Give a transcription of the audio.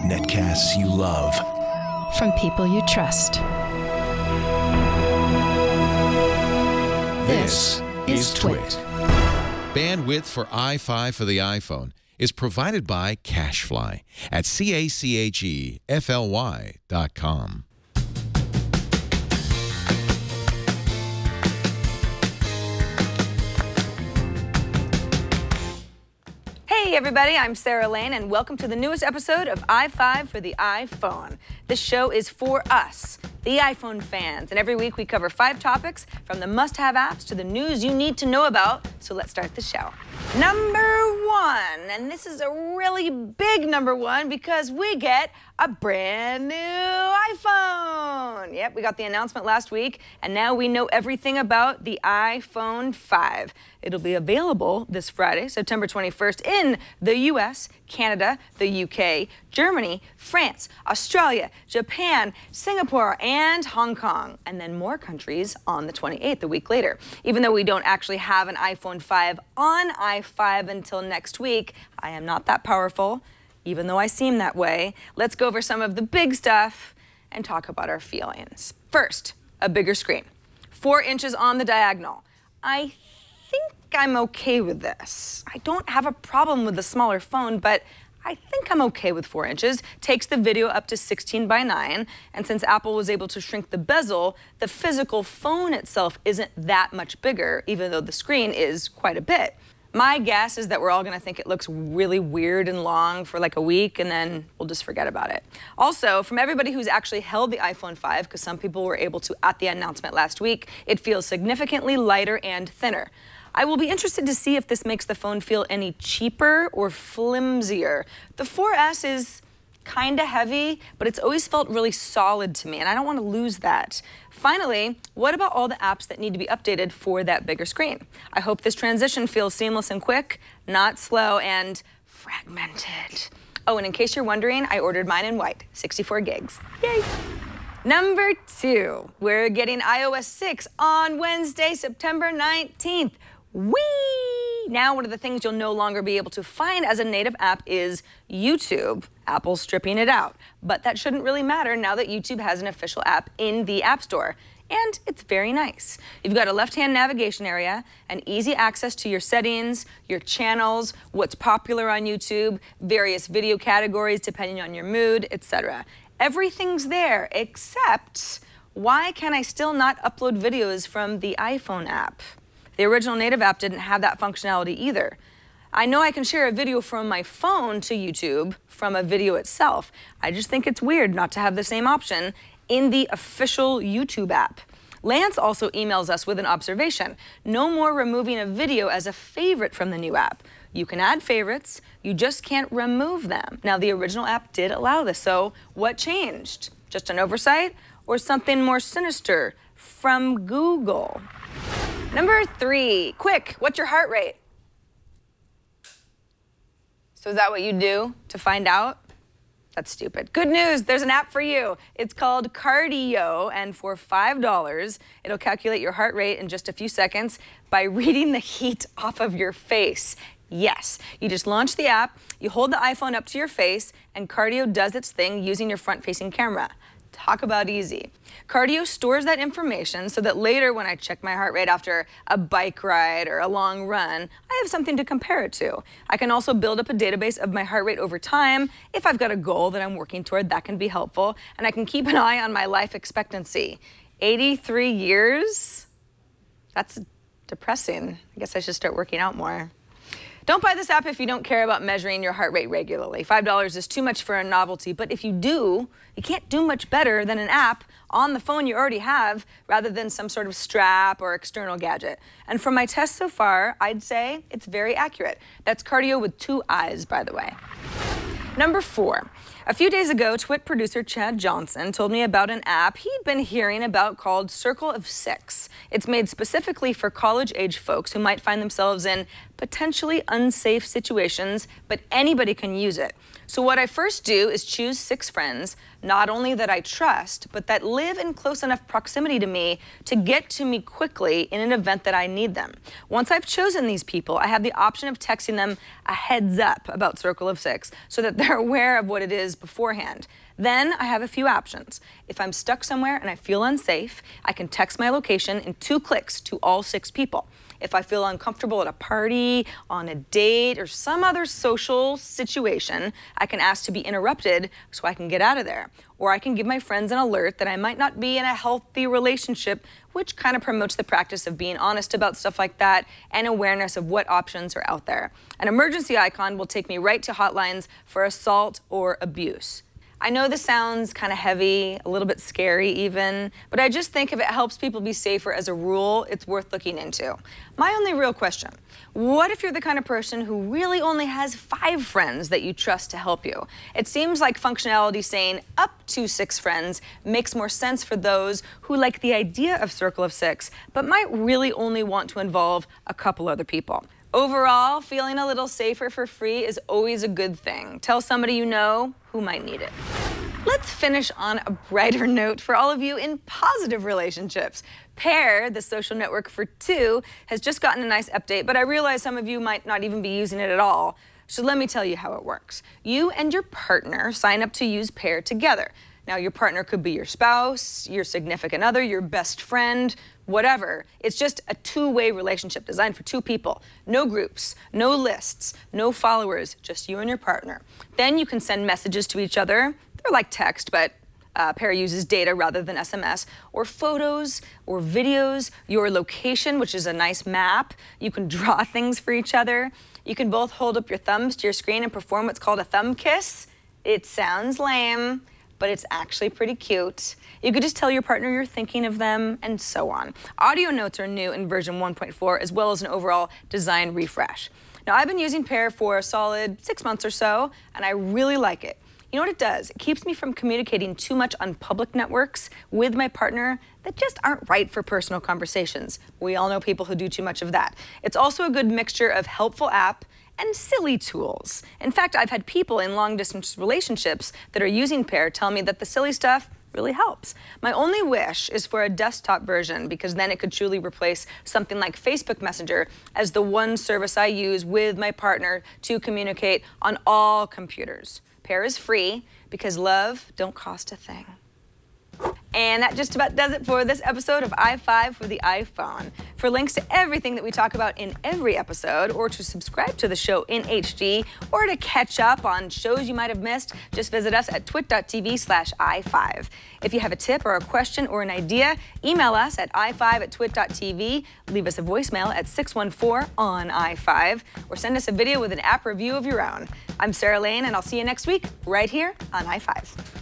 Netcasts you love. From people you trust. This is TWiT. Bandwidth for iFive for the iPhone is provided by CacheFly at CACHEFLY.com. Hey everybody, I'm Sarah Lane and welcome to the newest episode of iFive for the iPhone. This show is for us, the iPhone fans, and every week we cover 5 topics from the must-have apps to the news you need to know about, so let's start the show. Number 1, and this is a really big number 1 because we get a brand new iPhone. Yep, we got the announcement last week, and now we know everything about the iPhone 5. It'll be available this Friday, September 21st, in the US, Canada, the UK, Germany, France, Australia, Japan, Singapore, and Hong Kong, and then more countries on the 28th, a week later. Even though we don't actually have an iPhone 5 on iFive until next week, I am not that powerful, even though I seem that way. Let's go over some of the big stuff and talk about our feelings. First, a bigger screen, 4 inches on the diagonal. I think I'm okay with this. I don't have a problem with the smaller phone, but I think I'm okay with 4 inches. Takes the video up to 16:9, and since Apple was able to shrink the bezel, the physical phone itself isn't that much bigger, even though the screen is quite a bit. My guess is that we're all gonna think it looks really weird and long for like a week, and then we'll just forget about it. Also, from everybody who's actually held the iPhone 5, because some people were able to at the announcement last week, it feels significantly lighter and thinner. I will be interested to see if this makes the phone feel any cheaper or flimsier. The 4S is kinda heavy, but it's always felt really solid to me, and I don't want to lose that. Finally, what about all the apps that need to be updated for that bigger screen? I hope this transition feels seamless and quick, not slow and fragmented. Oh, and in case you're wondering, I ordered mine in white, 64 gigs. Yay! Number 2, we're getting iOS 6 on Wednesday, September 19th. Whee! Now one of the things you'll no longer be able to find as a native app is YouTube. Apple's stripping it out. But that shouldn't really matter now that YouTube has an official app in the App Store. And it's very nice. You've got a left-hand navigation area and easy access to your settings, your channels, what's popular on YouTube, various video categories depending on your mood, etc. Everything's there, except why can I still not upload videos from the iPhone app? The original native app didn't have that functionality either. I know I can share a video from my phone to YouTube from a video itself. I just think it's weird not to have the same option in the official YouTube app. Lance also emails us with an observation. No more removing a video as a favorite from the new app. You can add favorites, you just can't remove them. Now, the original app did allow this, so what changed? Just an oversight or something more sinister from Google? Number 3, quick, what's your heart rate? So is that what you do to find out? That's stupid. Good news, there's an app for you. It's called Cardiio, and for $5, it'll calculate your heart rate in just a few seconds by reading the heat off of your face. Yes, you just launch the app, you hold the iPhone up to your face, and Cardiio does its thing using your front-facing camera. Talk about easy. Cardiio stores that information so that later when I check my heart rate after a bike ride or a long run, I have something to compare it to. I can also build up a database of my heart rate over time. If I've got a goal that I'm working toward, that can be helpful. And I can keep an eye on my life expectancy. 83 years? That's depressing. I guess I should start working out more. Don't buy this app if you don't care about measuring your heart rate regularly. $5 is too much for a novelty, but if you do, you can't do much better than an app on the phone you already have rather than some sort of strap or external gadget. And from my tests so far, I'd say it's very accurate. That's Cardiio with 2 eyes, by the way. Number 4. A few days ago, TWiT producer Chad Johnson told me about an app he'd been hearing about called Circle of 6. It's made specifically for college-age folks who might find themselves in potentially unsafe situations, but anybody can use it. So what I first do is choose 6 friends, not only that I trust, but that live in close enough proximity to me to get to me quickly in an event that I need them. Once I've chosen these people, I have the option of texting them a heads up about Circle of 6 so that they're aware of what it is beforehand. Then I have a few options. If I'm stuck somewhere and I feel unsafe, I can text my location in 2 clicks to all 6 people. If I feel uncomfortable at a party, on a date, or some other social situation, I can ask to be interrupted so I can get out of there. Or I can give my friends an alert that I might not be in a healthy relationship, which kind of promotes the practice of being honest about stuff like that and awareness of what options are out there. An emergency icon will take me right to hotlines for assault or abuse. I know this sounds kind of heavy, a little bit scary even, but I just think if it helps people be safer as a rule, it's worth looking into. My only real question, what if you're the kind of person who really only has 5 friends that you trust to help you? It seems like functionality saying up to 6 friends makes more sense for those who like the idea of Circle of 6, but might really only want to involve a couple other people. Overall, feeling a little safer for free is always a good thing. Tell somebody you know who might need it. Let's finish on a brighter note for all of you in positive relationships. Pair, the social network for 2, has just gotten a nice update, but I realize some of you might not even be using it at all. So let me tell you how it works. You and your partner sign up to use Pair together. Now, your partner could be your spouse, your significant other, your best friend, whatever. It's just a 2-way relationship designed for 2 people. No groups, no lists, no followers, just you and your partner. Then you can send messages to each other. They're like text, but Pair uses data rather than SMS, or photos or videos, your location, which is a nice map. You can draw things for each other. You can both hold up your thumbs to your screen and perform what's called a thumb kiss. It sounds lame, but it's actually pretty cute. You could just tell your partner you're thinking of them, and so on. Audio notes are new in version 1.4, as well as an overall design refresh. Now, I've been using Pair for a solid 6 months or so, and I really like it. You know what it does? It keeps me from communicating too much on public networks with my partner that just aren't right for personal conversations. We all know people who do too much of that. It's also a good mixture of helpful app and silly tools. In fact, I've had people in long-distance relationships that are using Pair tell me that the silly stuff really helps. My only wish is for a desktop version, because then it could truly replace something like Facebook Messenger as the one service I use with my partner to communicate on all computers. Pair is free because love don't cost a thing. And that just about does it for this episode of iFive for the iPhone. For links to everything that we talk about in every episode, or to subscribe to the show in HD, or to catch up on shows you might have missed, just visit us at twit.tv/iFive. If you have a tip or a question or an idea, email us at iFive@twit.tv, leave us a voicemail at 614-ON-iFive, or send us a video with an app review of your own. I'm Sarah Lane, and I'll see you next week right here on iFive.